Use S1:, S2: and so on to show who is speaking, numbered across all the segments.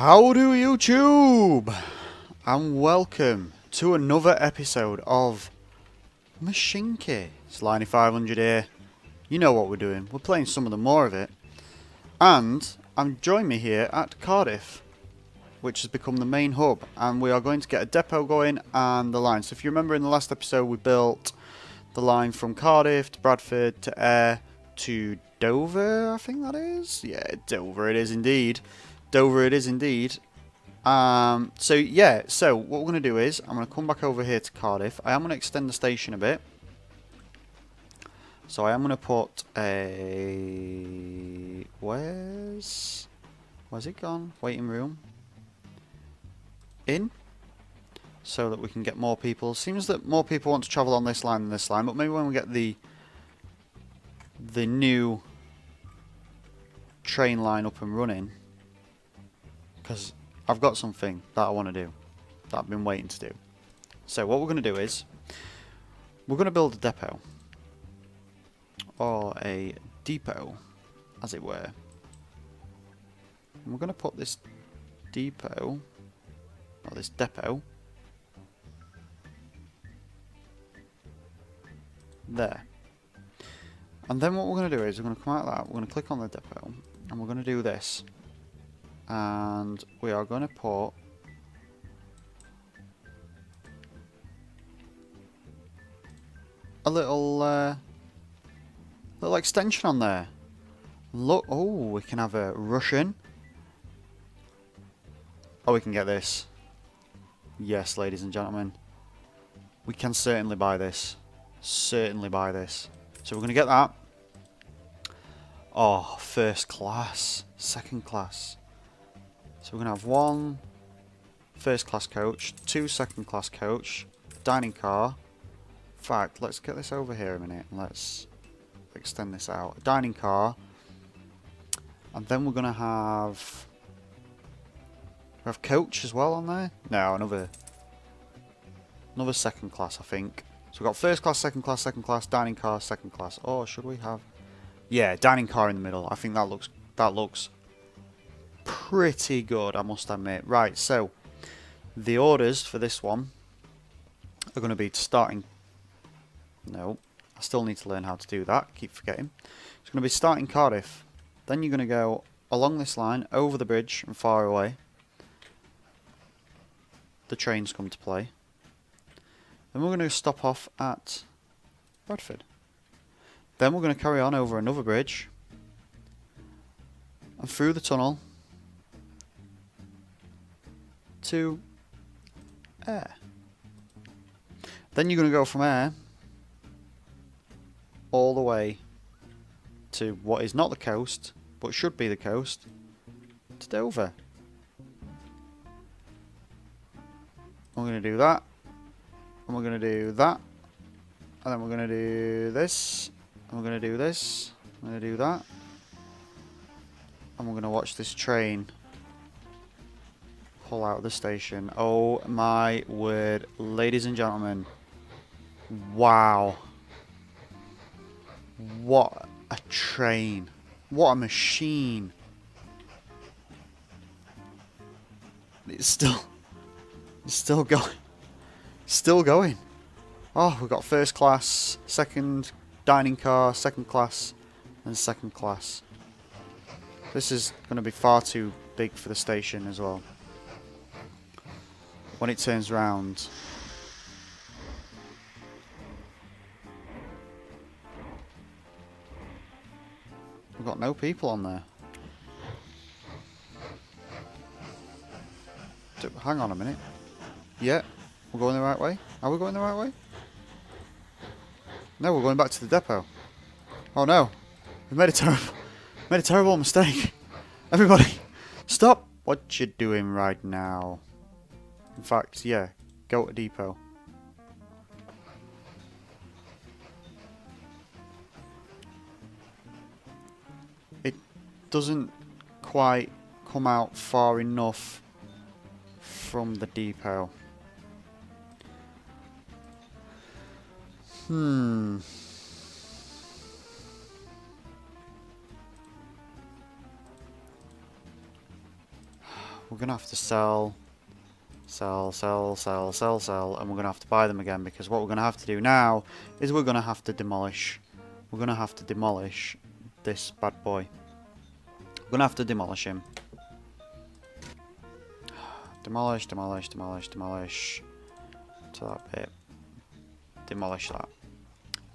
S1: How do YouTube? And welcome to another episode of Mashinky. It's Lyney500 here. You know what we're doing. We're playing some of the more of it. And join me here at Cardiff, which has become the main hub. And we are going to get a depot going and the line. So if you remember in the last episode we built the line from Cardiff to Bradford to Ayr to Dover, I think that is. Yeah, Dover it is indeed. Dover it is indeed. So yeah, so what we're going to do is, I'm going to come back over here to Cardiff. I am going to extend the station a bit. So I am going to put a... Where's it gone? Waiting room. In. So that we can get more people. Seems that more people want to travel on this line than this line. But maybe when we get the new train line up and running. Because I've got something that I want to do, that I've been waiting to do. So what we're going to do is, we're going to build a depot, or a depot, as it were. And we're going to put this depot, or this depot, there. And then what we're going to do is, we're going to come out of that, we're going to click on the depot, and we're going to do this. And we are going to put a little extension on there. Look, oh, we can have a Russian. Oh, we can get this. Yes, ladies and gentlemen, we can certainly buy this. Certainly buy this. So we're going to get that. Oh, first class, second class. So we're going to have one first class coach, two second class coach, dining car. In fact, let's get this over here a minute and let's extend this out. Dining car. And then we're going to have coach as well on there. No, another second class, I think. So we've got first class, second class, dining car, second class. Oh, should we have... Yeah, dining car in the middle. I think that looks pretty good, I must admit. Right, so the orders for this one are going to be starting... No, I still need to learn how to do that. Keep forgetting. It's going to be starting Cardiff. Then you're going to go along this line, over the bridge and far away. The trains come to play. Then we're going to stop off at Bradford. Then we're going to carry on over another bridge and through the tunnel to Ayr. Then you're going to go from Ayr all the way to what is not the coast, but should be the coast, to Dover. We're going to do that, and we're going to do that, and then we're going to do this, and we're going to do this, we're going to do that, and we're going to watch this train pull out of the station. Oh my word, ladies and gentlemen. Wow. What a train. What a machine. It's still going. Still going. Oh, we've got first class, second dining car, second class, and second class. This is going to be far too big for the station as well. When it turns round, we've got no people on there. Hang on a minute. Yeah, we're going the right way. Are we going the right way? No, we're going back to the depot. Oh no, we made a terrible mistake. Everybody, stop what you're doing right now. In fact, yeah, go to depot. It doesn't quite come out far enough from the depot. we're going to have to sell, and we're going to have to buy them again, because what we're going to have to do now is we're going to have to demolish. We're going to have to demolish this bad boy. We're going to have to demolish him. Demolish to that bit. Demolish that.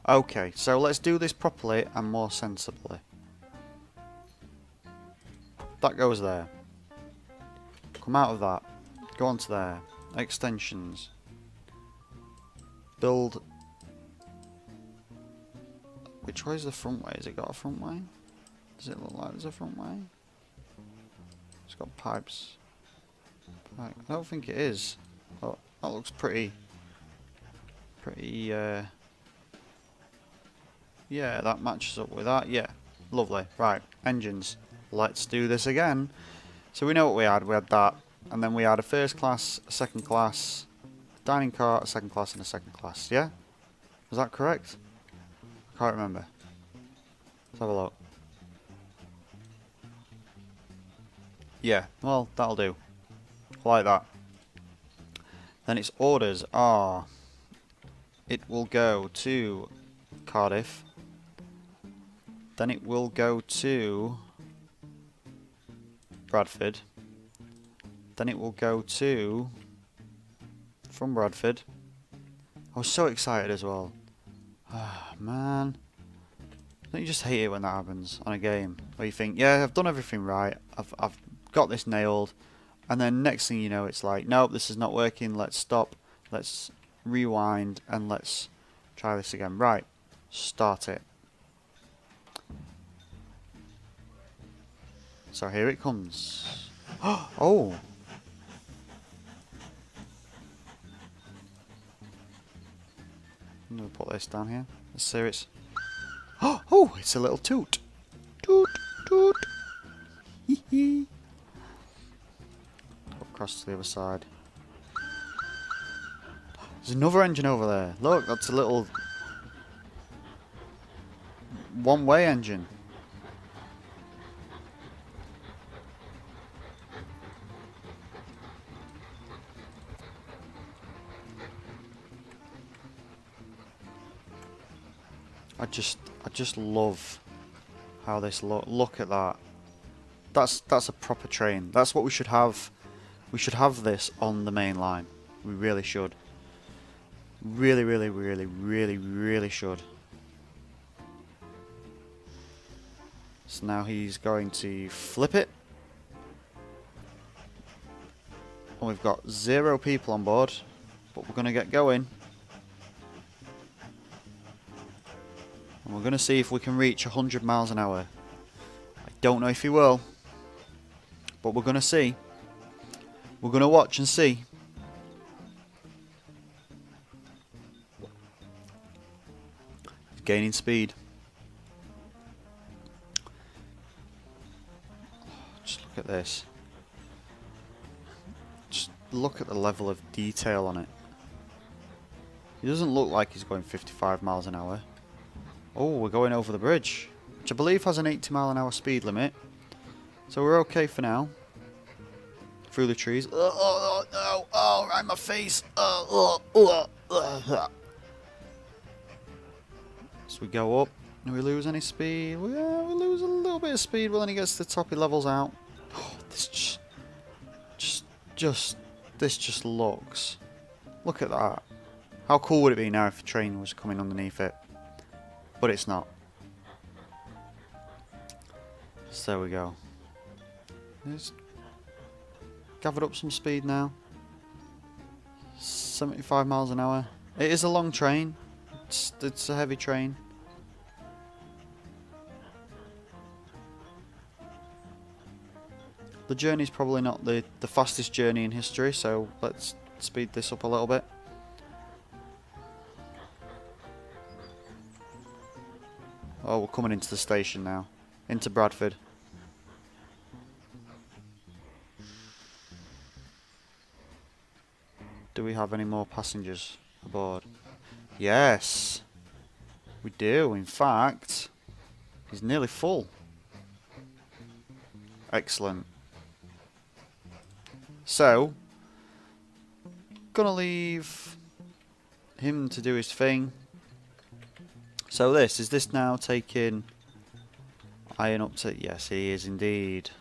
S1: Okay, so let's do this properly and more sensibly. That goes there. Come out of that. Go on to there. Extensions. Build. Which way is the front way? Has it got a front way? Does it look like there's a front way? It's got pipes. I don't think it is. Oh, that looks pretty. Yeah, that matches up with that. Yeah, lovely. Right, engines. Let's do this again. So we know what we had. We had that, and then we had a first class, a second class, dining car, a second class, and a second class. Yeah, was that correct? I can't remember. Let's have a look. Yeah, well, that'll do. Like that. Then its orders are. It will go to Cardiff. Then it will go to Bradford. Then it will go to from Bradford. I was so excited as well. Ah, man. Don't you just hate it when that happens on a game where you think, yeah, I've done everything right. I've got this nailed, and then next thing you know, it's like, nope, this is not working. Let's stop. Let's rewind and let's try this again. Right, start it. So here it comes. Oh! I'm gonna put this down here. Let's see it's. Oh! It's a little toot. Toot, toot. Hee hee. Across to the other side. There's another engine over there. Look, that's a little one-way engine. I just love how this look at that. That's a proper train. That's what we should have. We should have this on the main line. We really should. Really should. So now he's going to flip it. And we've got 0 people on board, but we're going to get going. And we're going to see if we can reach 100 miles an hour. I don't know if he will, but we're going to see. We're going to watch and see. He's gaining speed. Just look at this. Just look at the level of detail on it. He doesn't look like he's going 55 miles an hour. Oh, we're going over the bridge, which I believe has an 80 mile an hour speed limit. So we're okay for now. Through the trees. Oh, right, my face. So we go up. Do we lose any speed? Yeah, we lose a little bit of speed, but then he gets to the top, he levels out. Oh, this just looks. Look at that. How cool would it be now if a train was coming underneath it? But it's not. So there we go. It's gathered up some speed now. 75 miles an hour. It is a long train. It's a heavy train. The journey's probably not the fastest journey in history, so let's speed this up a little bit. Oh, we're coming into the station now. Into Bradford. Do we have any more passengers aboard? Yes. We do, in fact. He's nearly full. Excellent. So, gonna leave him to do his thing. So is this now taking iron up to... Yes, he is indeed.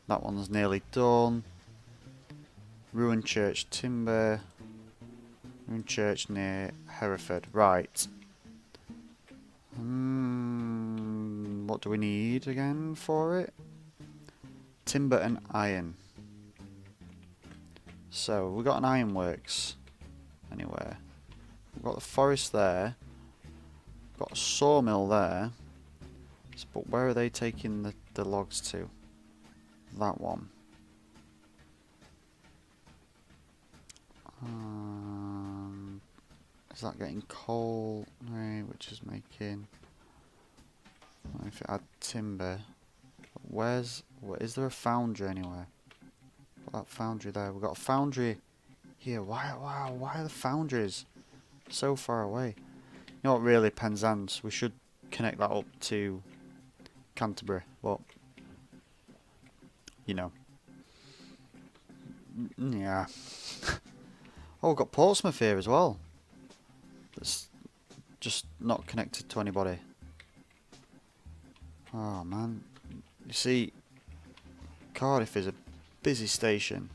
S1: That one's nearly done. Ruined church timber. Ruined church near Hereford. Right. What do we need again for it? Timber and iron. So, we've got an ironworks anywhere. We've got the forest there. We've got a sawmill there. But where are they taking the logs to? That one. Is that getting coal? No, which is making... If it had timber... Is there a foundry anywhere? Got that foundry there. We've got a foundry here. Why are the foundries so far away? You know what, really, Penzance, we should connect that up to Canterbury, but you know. Yeah. Oh, we've got Portsmouth here as well. That's just not connected to anybody. Oh man. You see, Cardiff is a busy station.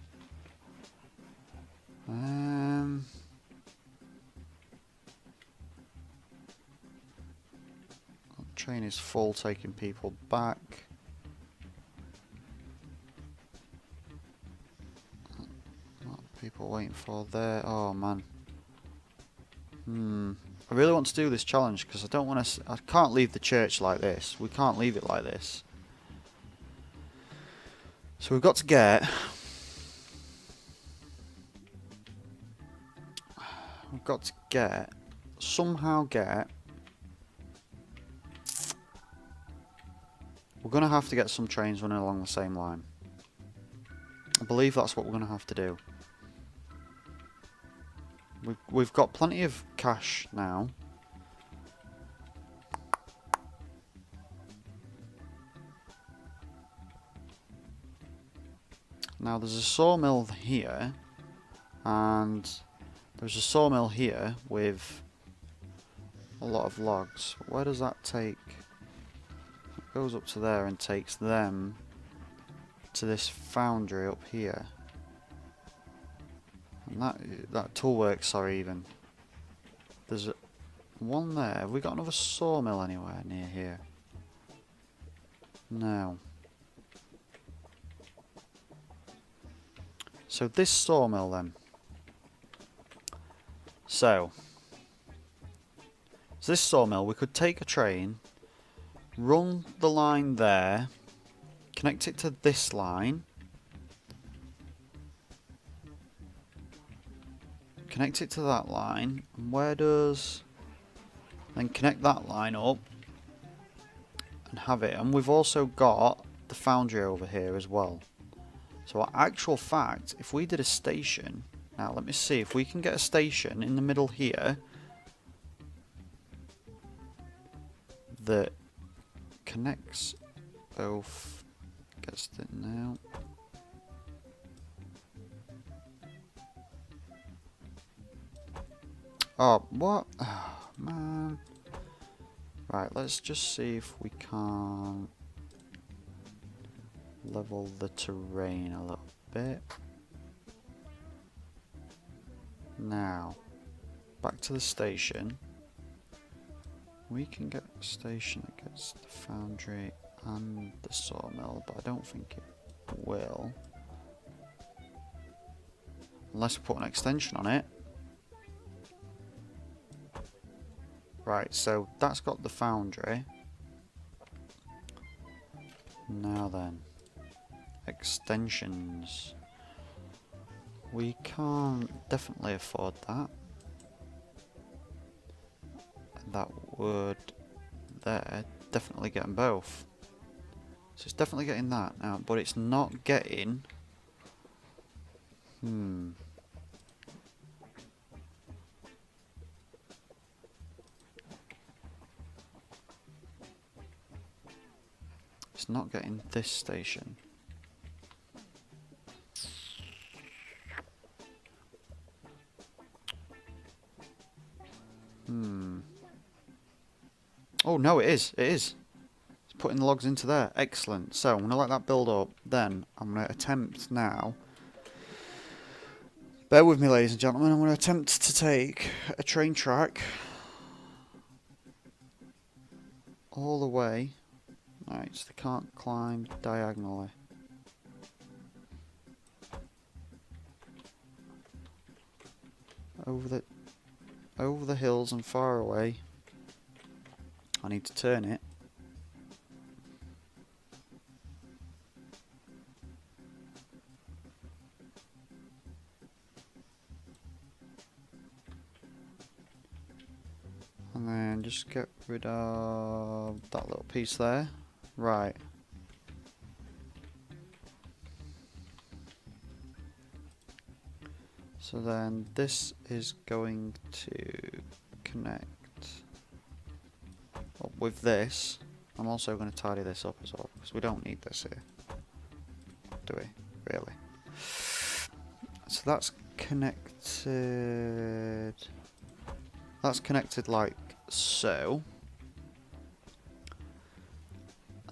S1: The train is full, taking people back. What are people waiting for there? Oh man. I really want to do this challenge because I don't want to. I can't leave the church like this. We can't leave it like this. So we've got to get... somehow get... We're going to have to get some trains running along the same line. I believe that's what we're going to have to do. We've got plenty of cash now. Now there's a sawmill here, and there's a sawmill here with a lot of logs. Where does that take? It goes up to there and takes them to this foundry up here. And that toolworks, sorry, even. There's one there. Have we got another sawmill anywhere near here? No. So this sawmill then. So this sawmill, we could take a train, run the line there, connect it to this line, connect it to that line, and where does... Then connect that line up and have it. And we've also got the foundry over here as well. So actual fact, if we did a station... Now let me see if we can get a station in the middle here that connects both. Gets it now. Oh, what? Oh, man. Right, let's just see if we can level the terrain a little bit. Now, back to the station. We can get a station that gets the foundry and the sawmill, but I don't think it will. Unless we put an extension on it. Right, so that's got the foundry. Now then, extensions. We can't definitely afford that. That would there definitely get them both. So it's definitely getting that now, but it's not getting. It's not getting this station. Oh no, it is. It is. It's putting the logs into there. Excellent. So I'm going to let that build up. Then I'm going to attempt now. Bear with me, ladies and gentlemen. I'm going to attempt to take a train track all the way. Right, so they can't climb diagonally. Over the hills and far away. I need to turn it. And then just get rid of that little piece there. Right. So then this is going to connect up with this. I'm also going to tidy this up as well, because we don't need this here, do we? Really? So that's connected. That's connected like so.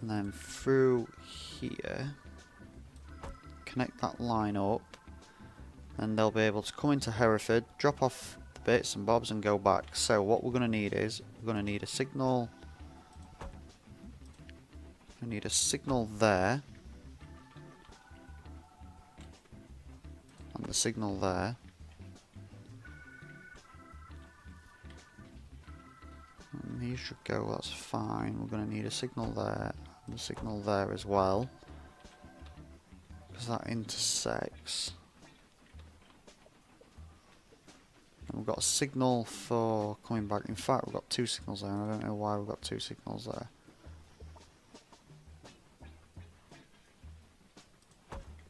S1: And then through here, connect that line up. And they'll be able to come into Hereford, drop off the bits and bobs and go back. So what we're going to need is, we're going to need a signal. We need a signal there. And the signal there. And these should go, that's fine. We're going to need a signal there and a signal there as well. Because that intersects. And we've got a signal for coming back. In fact, we've got two signals there. And I don't know why we've got two signals there.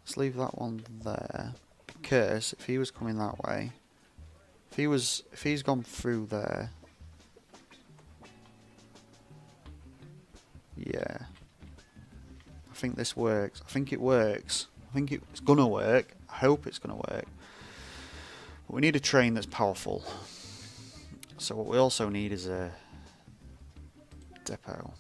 S1: Let's leave that one there, because if he was coming that way, if he's gone through there, yeah. I think this works. I think it works. I think it's gonna work. I hope it's gonna work. But we need a train that's powerful. So what we also need is a depot.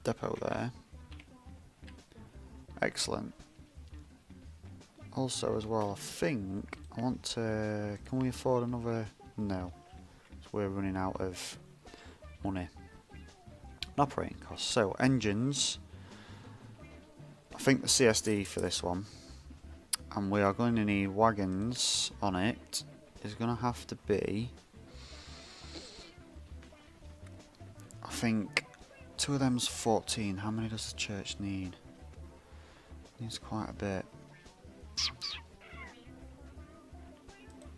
S1: Depot there. Excellent. Also as well, I think I want to... Can we afford another? No. So we're running out of money. Operating costs. So engines. I think the CSD for this one. And we are going to need wagons on it. Is going to have to be... I think... Two of them's 14. How many does the church need? Needs quite a bit.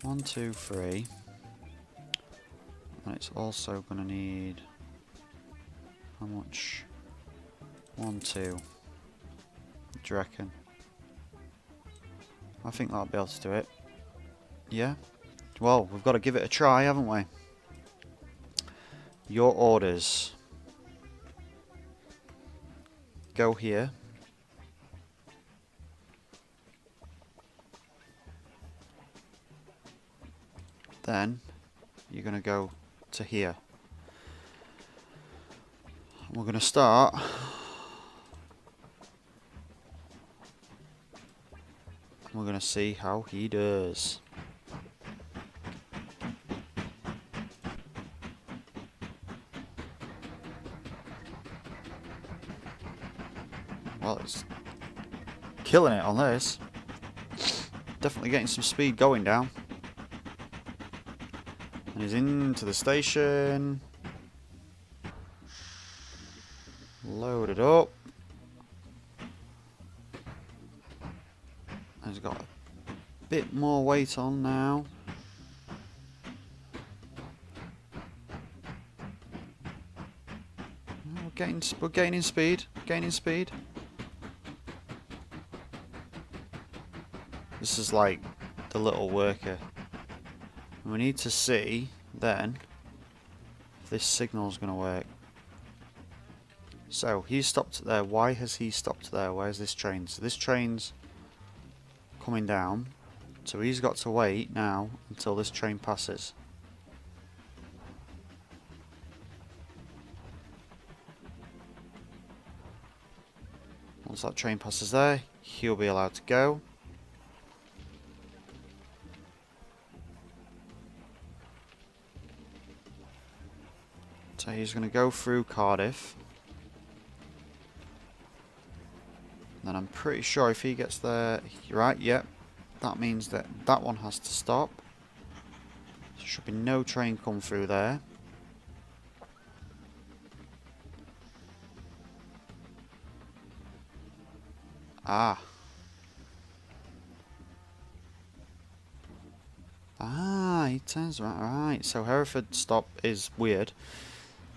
S1: 1, 2, 3. And it's also going to need... How much? 1, 2. What do you reckon? I think that'll be able to do it. Yeah? Well, we've got to give it a try, haven't we? Your orders. Go here. Then you're going to go to here. We're going to start we're going to see how he does. Well, it's killing it on this. Definitely getting some speed going down. And he's into the station. Load it up. And he's got a bit more weight on now. We're gaining speed. Gaining speed. This is like the little worker. And we need to see then if this signal is going to work. So he's stopped there. Why has he stopped there? Where's this train? So this train's coming down. So he's got to wait now until this train passes. Once that train passes there, he'll be allowed to go. So he's going to go through Cardiff. And then I'm pretty sure if he gets there, right, yep, that means that that one has to stop. There should be no train come through there. Ah. Ah, he turns around. Right, so Hereford stop is weird.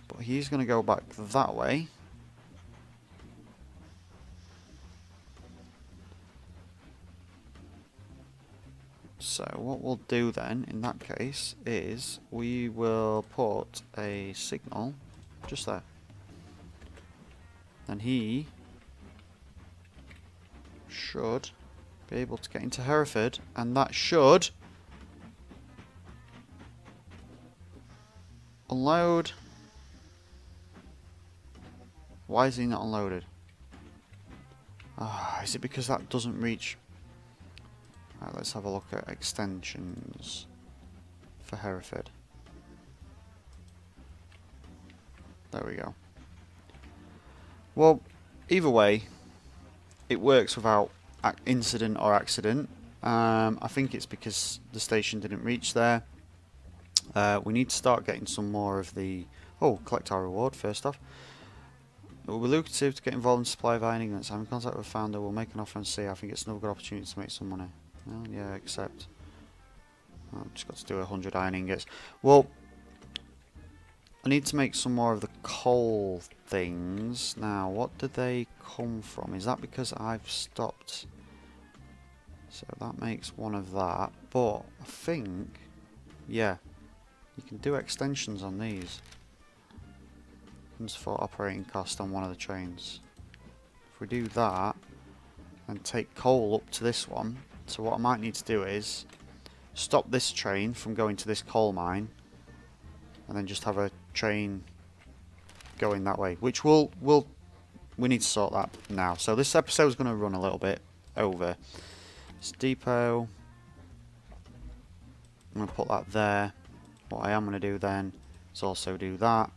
S1: But he's going to go back that way. So what we'll do then, in that case, is we will put a signal just there. Then he should be able to get into Hereford, and that should unload. Why is he not unloaded? Ah, is it because that doesn't reach? Right, let's have a look at extensions for Hereford. There we go. Well, either way, it works without incident or accident. I think it's because the station didn't reach there. We need to start getting some more of the... Oh, collect our reward first off. It will be lucrative to get involved in supply of iron ingots. I'm in contact with a founder. We'll make an offer and see. I think it's another good opportunity to make some money. Well, yeah, accept. I've just got to do 100 iron ingots. Well, I need to make some more of the coal things. Now, what did they come from? Is that because I've stopped? So that makes one of that. But I think, yeah, you can do extensions on these. For operating cost on one of the trains. If we do that and take coal up to this one, so what I might need to do is stop this train from going to this coal mine and then just have a train going that way, which we need to sort that now. So this episode is going to run a little bit over. It's depot. I'm going to put that there. What I am going to do then is also do that.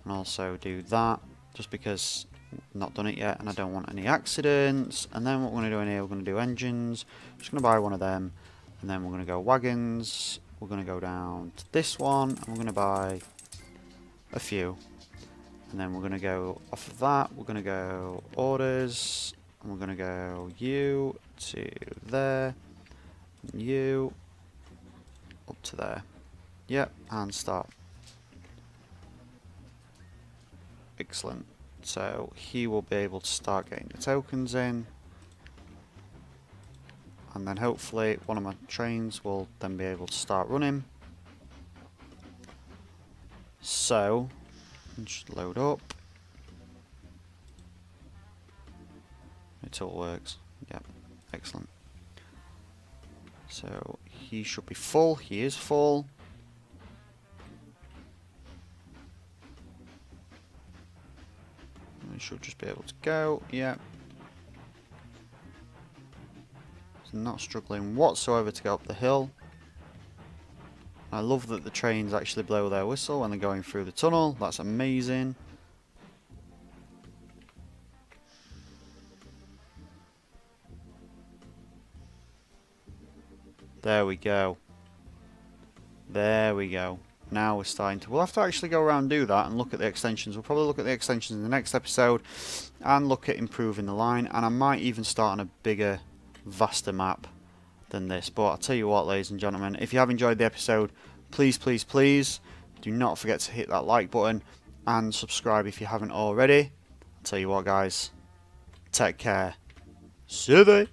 S1: And also do that, just because I've not done it yet and I don't want any accidents. And then what we're going to do in here, we're going to do engines. I'm just going to buy one of them, and then we're going to go wagons. We're going to go down to this one, and we're going to buy a few. And then we're going to go off of that, we're going to go orders, and we're going to go you to there, and you up to there. Yep, and start. Excellent. So he will be able to start getting the tokens in, and then hopefully one of my trains will then be able to start running. So it should load up. It all works. Yep, excellent. So he should be full. He is full. We should just be able to go. Yeah. Not struggling whatsoever to go up the hill. I love that the trains actually blow their whistle when they're going through the tunnel. That's amazing. There we go. There we go. Now we're starting to... We'll have to actually go around and do that and look at the extensions. We'll probably look at the extensions in the next episode and look at improving the line. And I might even start on a bigger, vaster map than this. But I'll tell you what, ladies and gentlemen, if you have enjoyed the episode, please, please, please do not forget to hit that like button and subscribe if you haven't already. I'll tell you what, guys, take care. See you there.